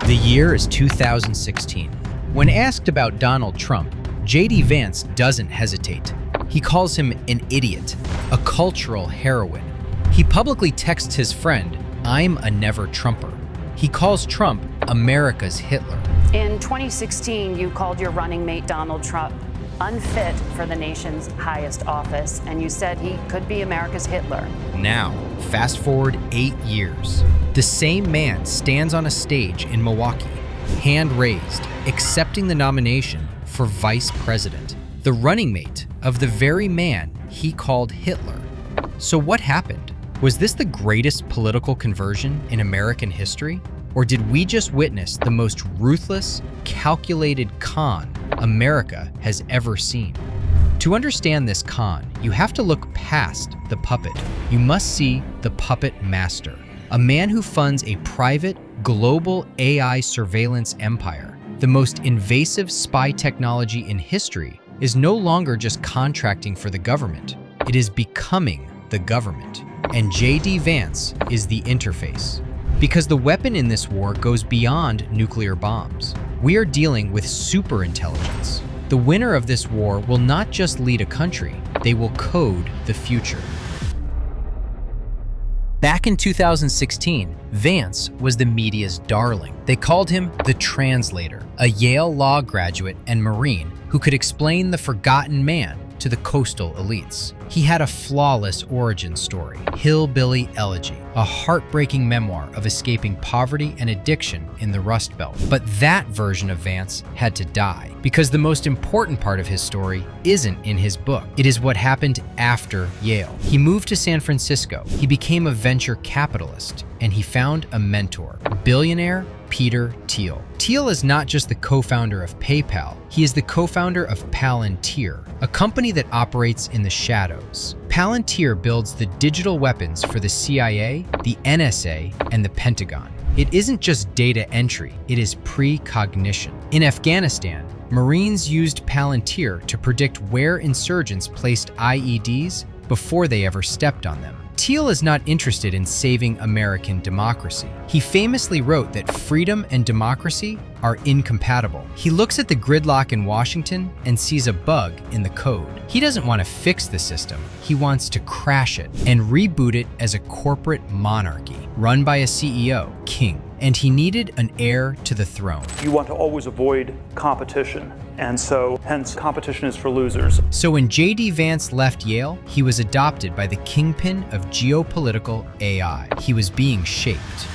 The year is 2016. When asked about Donald Trump, JD Vance doesn't hesitate. He calls him an idiot, a cultural heroine. He publicly texts his friend, "I'm a never-Trumper." He calls Trump America's Hitler. In 2016, you called your running mate Donald Trump unfit for the nation's highest office, and you said he could be America's Hitler. Now, fast forward 8 years. The same man stands on a stage in Milwaukee, hand raised, accepting the nomination for vice president, the running mate of the very man he called Hitler. So what happened? Was this the greatest political conversion in American history? Or did we just witness the most ruthless, calculated con America has ever seen? To understand this con, you have to look past the puppet. You must see the puppet master, a man who funds a private, global AI surveillance empire. The most invasive spy technology in history is no longer just contracting for the government. It is becoming the government. And JD Vance is the interface. Because the weapon in this war goes beyond nuclear bombs. We are dealing with superintelligence. The winner of this war will not just lead a country, they will code the future. Back in 2016, Vance was the media's darling. They called him the translator, a Yale law graduate and Marine who could explain the forgotten man to the coastal elites. He had a flawless origin story, Hillbilly Elegy, a heartbreaking memoir of escaping poverty and addiction in the Rust Belt. But that version of Vance had to die, because the most important part of his story isn't in his book. It is what happened after Yale. He moved to San Francisco, he became a venture capitalist, and he found a mentor, billionaire Peter Thiel. Thiel is not just the co-founder of PayPal, he is the co-founder of Palantir, a company that operates in the shadows. Palantir builds the digital weapons for the CIA, the NSA, and the Pentagon. It isn't just data entry, it is precognition. In Afghanistan, Marines used Palantir to predict where insurgents placed IEDs before they ever stepped on them. Thiel is not interested in saving American democracy. He famously wrote that freedom and democracy are incompatible. He looks at the gridlock in Washington and sees a bug in the code. He doesn't want to fix the system. He wants to crash it and reboot it as a corporate monarchy, run by a CEO, king. And he needed an heir to the throne. You want to always avoid competition, and so hence competition is for losers. So when JD Vance left Yale, he was adopted by the kingpin of geopolitical AI. He was being shaped.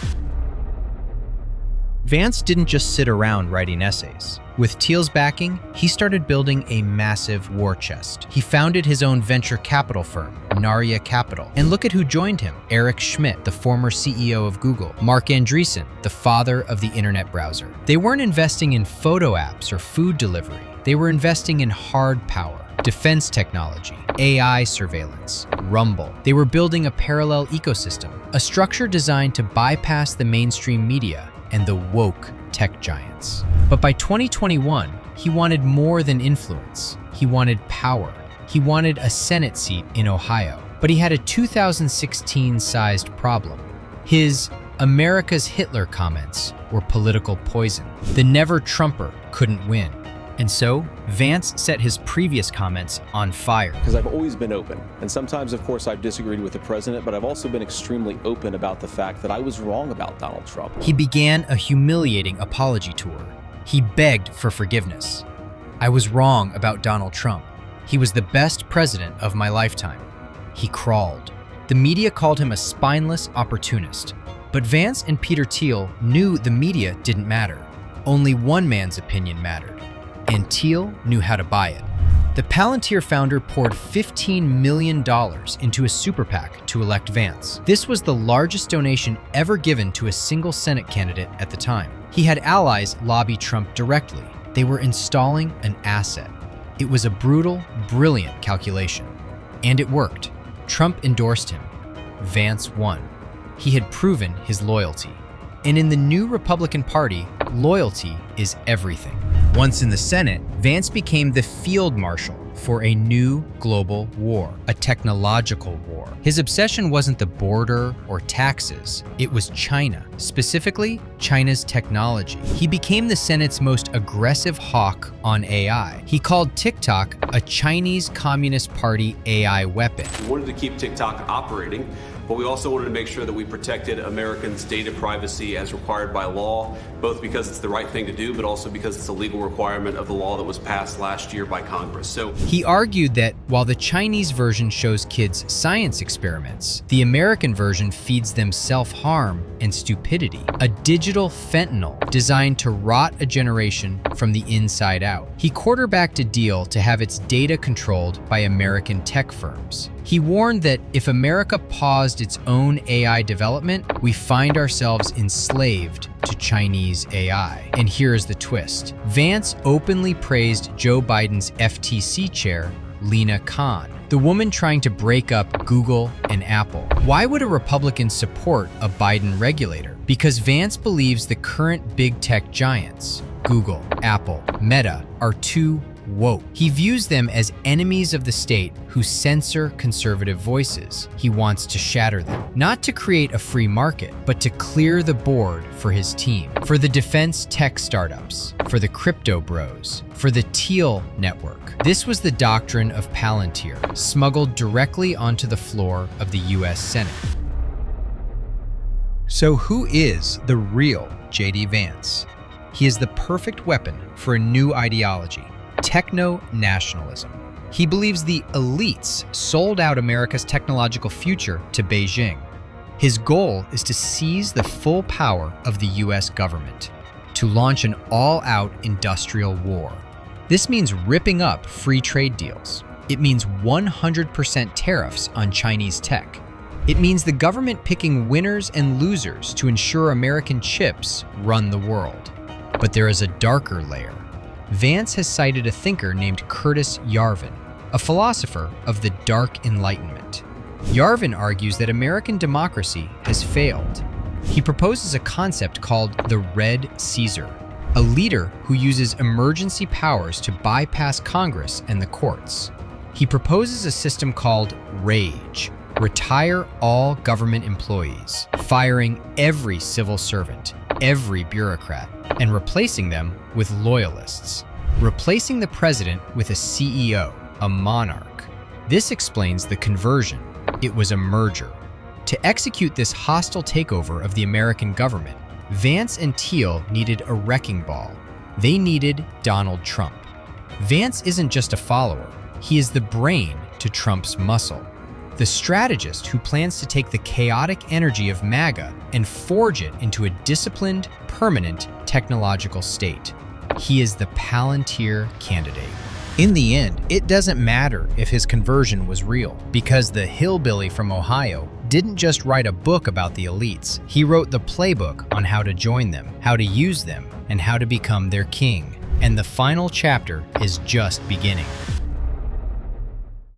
Vance didn't just sit around writing essays. With Thiel's backing, he started building a massive war chest. He founded his own venture capital firm, Narya Capital. And look at who joined him. Eric Schmidt, the former CEO of Google. Mark Andreessen, the father of the internet browser. They weren't investing in photo apps or food delivery. They were investing in hard power, defense technology, AI surveillance, Rumble. They were building a parallel ecosystem, a structure designed to bypass the mainstream media and the woke tech giants. But by 2021, he wanted more than influence. He wanted power. He wanted a Senate seat in Ohio. But he had a 2016-sized problem. His America's Hitler comments were political poison. The never-Trumper couldn't win. And so, Vance set his previous comments on fire. Because I've always been open. And sometimes, of course, I've disagreed with the president, but I've also been extremely open about the fact that I was wrong about Donald Trump. He began a humiliating apology tour. He begged for forgiveness. I was wrong about Donald Trump. He was the best president of my lifetime. He crawled. The media called him a spineless opportunist. But Vance and Peter Thiel knew the media didn't matter. Only one man's opinion mattered. And Thiel knew how to buy it. The Palantir founder poured $15 million into a super PAC to elect Vance. This was the largest donation ever given to a single Senate candidate at the time. He had allies lobby Trump directly. They were installing an asset. It was a brutal, brilliant calculation. And it worked. Trump endorsed him. Vance won. He had proven his loyalty. And in the new Republican Party, loyalty is everything. Once in the Senate, Vance became the field marshal for a new global war, a technological war. His obsession wasn't the border or taxes, it was China, specifically China's technology. He became the Senate's most aggressive hawk on AI. He called TikTok a Chinese Communist Party AI weapon. We wanted to keep TikTok operating, but we also wanted to make sure that we protected Americans' data privacy as required by law, both because it's the right thing to do, but also because it's a legal requirement of the law that was passed last year by Congress. So he argued that while the Chinese version shows kids science experiments, the American version feeds them self-harm and stupidity, a digital fentanyl designed to rot a generation from the inside out. He quarterbacked a deal to have its data controlled by American tech firms. He warned that if America paused its own AI development, we find ourselves enslaved to Chinese AI. And here's the twist. Vance openly praised Joe Biden's FTC chair, Lina Khan, the woman trying to break up Google and Apple. Why would a Republican support a Biden regulator? Because Vance believes the current big tech giants, Google, Apple, Meta, are too woke. He views them as enemies of the state who censor conservative voices. He wants to shatter them, not to create a free market, but to clear the board for his team, for the defense tech startups, for the crypto bros, for the Thiel network. This was the doctrine of Palantir, smuggled directly onto the floor of the US Senate. So who is the real JD Vance? He is the perfect weapon for a new ideology, Techno-Nationalism. He believes the elites sold out America's technological future to Beijing. His goal is to seize the full power of the US government, to launch an all-out industrial war. This means ripping up free trade deals. It means 100% tariffs on Chinese tech. It means the government picking winners and losers to ensure American chips run the world. But there is a darker layer. Vance has cited a thinker named Curtis Yarvin, a philosopher of the Dark Enlightenment. Yarvin argues that American democracy has failed. He proposes a concept called the Red Caesar, a leader who uses emergency powers to bypass Congress and the courts. He proposes a system called RAGE, retire all government employees, firing every civil servant, every bureaucrat, and replacing them with loyalists, replacing the president with a CEO, a monarch. This explains the conversion. It was a merger. To execute this hostile takeover of the American government, Vance and Thiel needed a wrecking ball. They needed Donald Trump. Vance isn't just a follower. He is the brain to Trump's muscle, the strategist who plans to take the chaotic energy of MAGA and forge it into a disciplined, permanent technological state. He is the Palantir candidate. In the end, it doesn't matter if his conversion was real, because the hillbilly from Ohio didn't just write a book about the elites. He wrote the playbook on how to join them, how to use them, and how to become their king. And the final chapter is just beginning.